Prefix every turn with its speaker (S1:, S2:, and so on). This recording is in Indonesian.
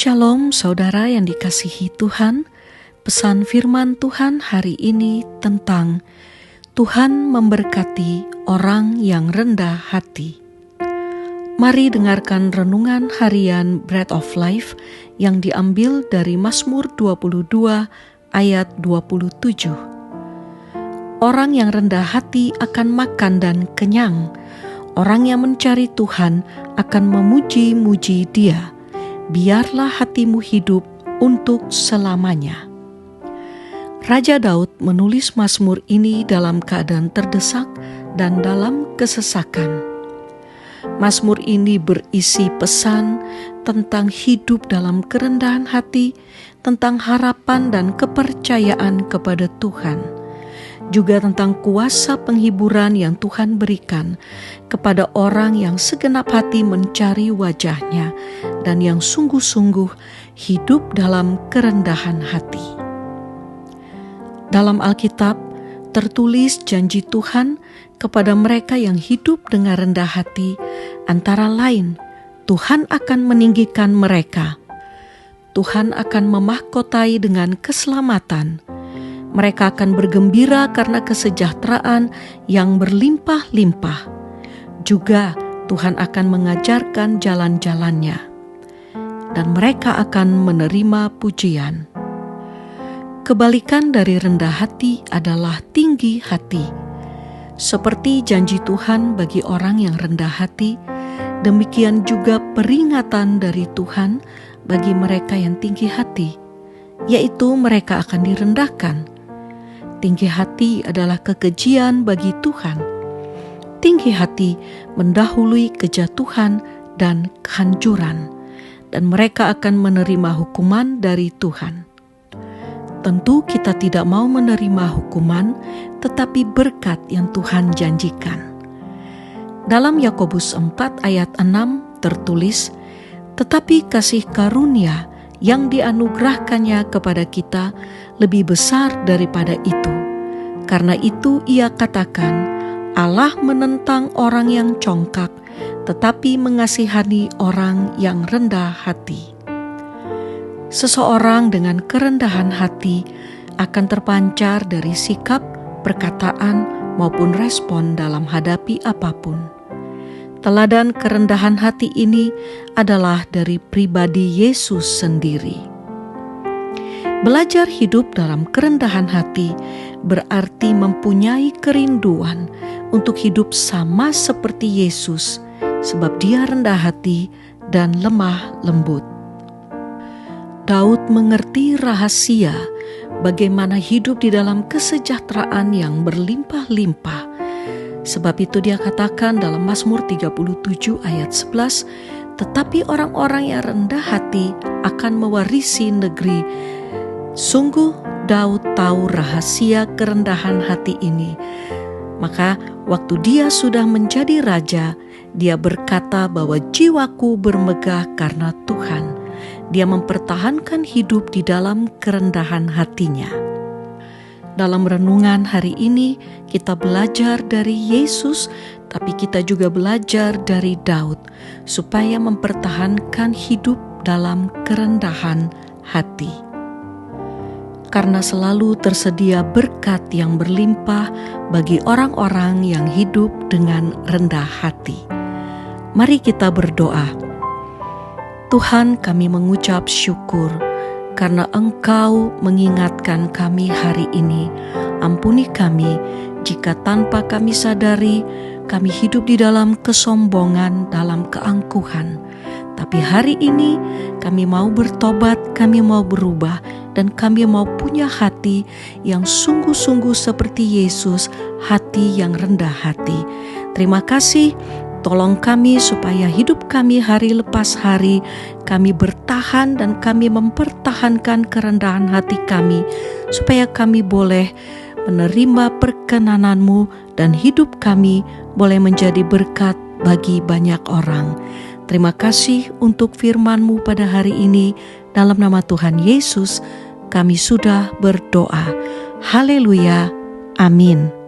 S1: Shalom saudara yang dikasihi Tuhan. Pesan firman Tuhan hari ini tentang Tuhan memberkati orang yang rendah hati. Mari dengarkan renungan harian Bread of Life yang diambil dari Mazmur 22 ayat 27. Orang yang rendah hati akan makan dan kenyang. Orang yang mencari Tuhan akan memuji-muji Dia. Biarlah hatimu hidup untuk selamanya. Raja Daud menulis Mazmur ini dalam keadaan terdesak dan dalam kesesakan. Mazmur ini berisi pesan tentang hidup dalam kerendahan hati, tentang harapan dan kepercayaan kepada Tuhan, juga tentang kuasa penghiburan yang Tuhan berikan kepada orang yang segenap hati mencari wajah-Nya dan yang sungguh-sungguh hidup dalam kerendahan hati. Dalam Alkitab tertulis janji Tuhan kepada mereka yang hidup dengan rendah hati, antara lain Tuhan akan meninggikan mereka, Tuhan akan memahkotai dengan keselamatan, mereka akan bergembira karena kesejahteraan yang berlimpah-limpah. Juga Tuhan akan mengajarkan jalan-jalan-Nya, dan mereka akan menerima pujian. Kebalikan dari rendah hati adalah tinggi hati. Seperti janji Tuhan bagi orang yang rendah hati, demikian juga peringatan dari Tuhan bagi mereka yang tinggi hati, yaitu mereka akan direndahkan. Tinggi hati adalah kekejian bagi Tuhan. Tinggi hati mendahului kejatuhan dan kehancuran, dan mereka akan menerima hukuman dari Tuhan. Tentu kita tidak mau menerima hukuman, tetapi berkat yang Tuhan janjikan. Dalam Yakobus 4 ayat 6 tertulis, "Tetapi kasih karunia yang dianugerahkannya kepada kita lebih besar daripada itu. Karena itu ia katakan, Allah menentang orang yang congkak, tetapi mengasihani orang yang rendah hati." Seseorang dengan kerendahan hati akan terpancar dari sikap, perkataan, maupun respon dalam hadapi apapun. Teladan kerendahan hati ini adalah dari pribadi Yesus sendiri. Belajar hidup dalam kerendahan hati berarti mempunyai kerinduan untuk hidup sama seperti Yesus, sebab Dia rendah hati dan lemah lembut. Daud mengerti rahasia bagaimana hidup di dalam kesejahteraan yang berlimpah-limpah. Sebab itu dia katakan dalam Mazmur 37 ayat 11, "Tetapi orang-orang yang rendah hati akan mewarisi negeri." Sungguh Daud tahu rahasia kerendahan hati ini. Maka waktu dia sudah menjadi raja, dia berkata bahwa jiwaku bermegah karena Tuhan. Dia mempertahankan hidup di dalam kerendahan hatinya. Dalam renungan hari ini kita belajar dari Yesus, tapi kita juga belajar dari Daud supaya mempertahankan hidup dalam kerendahan hati. Karena selalu tersedia berkat yang berlimpah bagi orang-orang yang hidup dengan rendah hati. Mari kita berdoa. Tuhan, kami mengucap syukur karena Engkau mengingatkan kami hari ini. Ampuni kami jika tanpa kami sadari kami hidup di dalam kesombongan, dalam keangkuhan. Tapi hari ini kami mau bertobat, kami mau berubah, dan kami mau punya hati yang sungguh-sungguh seperti Yesus, hati yang rendah hati. Terima kasih. Tolong kami supaya hidup kami hari lepas hari, kami bertahan dan kami mempertahankan kerendahan hati kami, supaya kami boleh menerima perkenanan-Mu dan hidup kami boleh menjadi berkat bagi banyak orang. Terima kasih untuk firman-Mu pada hari ini. Dalam nama Tuhan Yesus, kami sudah berdoa. Haleluya. Amin.